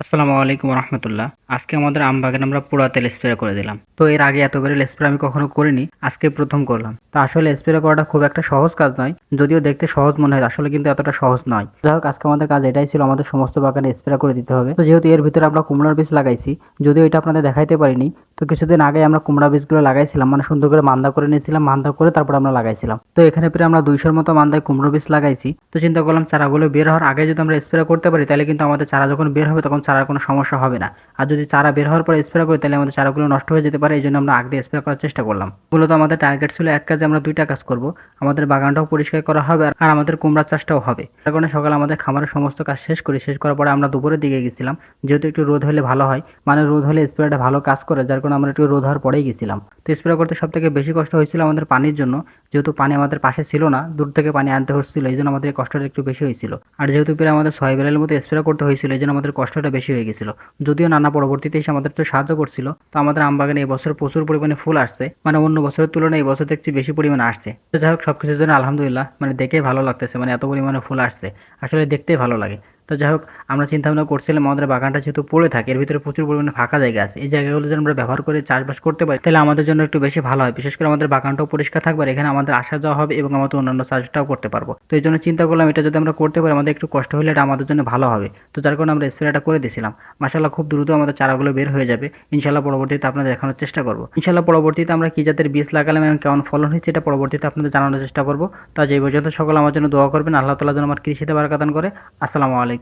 আসসালামু আলাইকুম রহমতুল্লাহ। আজকে আমাদের আম বাগানে আমরা পোড়া তেল স্প্রে করে দিলাম। তো এর আগে এতবারে স্প্রে আমি কখনো করিনি, আজকে প্রথম করলাম। তো আসলে স্প্রে করাটা খুব একটা সহজ কাজ নয়, যদিও দেখতে সহজ মনে হয়, আসলে কিন্তু এতটা সহজ নয়। যাই হোক, আজকে আমাদের কাজ এটাই ছিল, আমাদের সমস্ত বাগানে স্প্রে করে দিতে হবে। তো যেহেতু এর ভিতরে আমরা কুমড়ার বীজ লাগাইছি, যদিও এটা আপনাদের দেখাইতে পারিনি, তো কিছুদিন আগে আমরা কুমড়া বীজগুলো লাগাইছিলাম, মানে সুন্দর করে মান্দা করে নিয়েছিলাম, মান্দা করে তারপর আমরা লাগাইছিলাম। তো এখানে প্রায় আমরা 200-র মতো মান্দায় কুমড়ো বীজ লাগাইছি। তো চিন্তা করলাম চারাগুলো বের হওয়ার আগে যদি আমরা স্প্রে করতে পারি, তাহলে কিন্তু আমাদের চারা যখন বের হবে তখন চারার কোনো সমস্যা হবে না। আর যদি চারা বের হওয়ার পর স্প্রে করি, তাহলে আমাদের চারাগুলো নষ্ট হয়ে যেতে পারে। এই জন্য আমরা আগে দিয়ে স্প্রে করার চেষ্টা করলাম। মূলত আমাদের টার্গেট ছিল এক কাজে আমরা দুইটা কাজ করব, আমাদের বাগানটাও পরিষ্কার করা হবে আর আমাদের কুমড়া চাষটাও হবে। তার কারণে সকালে আমাদের খামারের সমস্ত কাজ শেষ করি, শেষ করার পরে আমরা দুপুরের দিকে গেছিলাম। যেহেতু একটু রোদ হলে ভালো হয়, মানে রোদ হলে স্প্রেটা ভালো কাজ করে, যার কারণে আমরা একটু রোদ হওয়ার পরেই গেছিলাম। তো স্প্রে করতে সব থেকে বেশি কষ্ট হয়েছিল আমাদের পানির জন্য, যেহেতু পানি আমাদের পাশে ছিল না, দূর থেকে পানি আনতে হচ্ছিল, এই জন্য আমাদের কষ্টটা একটু বেশি হয়েছিল। আর যেহেতু প্রায় আমাদের 6 বেলার মতো স্প্রে করতে হয়েছিল, এই জন্য আমাদের কষ্টটা বেশি হয়ে গেছিল। যদিও নানা পরবর্তীতে এসে আমাদের তো সাহায্য করছিল। তো আমাদের আম বাগানে এবছর প্রচুর পরিমাণে ফুল আসছে, মানে অন্য বছরের তুলনায় এই বছর দেখছি বেশি পরিমাণে আসছে। তো যাই হোক, সবকিছুর জন্য আলহামদুলিল্লাহ, মানে দেখে ভালো লাগতেছে, মানে এত পরিমাণে ফুল আসছে, আসলে দেখতেই ভালো লাগে। তো যাই হোক, আমরা চিন্তা ভাবনা করছিলাম আমাদের বাগানটা যেহেতু পড়ে থাকে, এর ভিতরে প্রচুর পরিমাণে ফাঁকা জায়গা আছে, এই জায়গাগুলো যদি আমরা ব্যবহার করে চাষবাস করতে পারি, তাহলে আমাদের জন্য একটু বেশি ভালো হয়। বিশেষ করে আমাদের বাগানটাও পরিষ্কার থাকবে আর এখানে আমাদের আসা যাওয়া হবে এবং আমাদের অন্যান্য চাষটাও করতে পারবো। তো এই জন্য চিন্তা করলাম এটা যদি আমরা করতে পারি, আমাদের একটু কষ্ট হলে এটা আমাদের জন্য ভালো হবে। তো যার কারণে আমরা স্প্রেটা করে দিয়েছিলাম। মাশাআল্লাহ, খুব দ্রুত আমাদের চারাগুলো বের হয়ে যাবে। ইনশাআল্লাহ পরবর্তীতে আপনাদের দেখানোর চেষ্টা করব। ইনশাআল্লাহ পরবর্তীতে আমরা কি জাতের বীজ লাগালাম এবং কেমন ফলন হয়েছে এটা পরবর্তীতে আপনাদের জানানোর চেষ্টা করব। তা যে পর্যন্ত সকল আমার জন্য দোয়া করবেন, আল্লাহ তাআলা যেন আমার কৃষিতে বারাকা দান করে। আসসালামু আলাইকুম।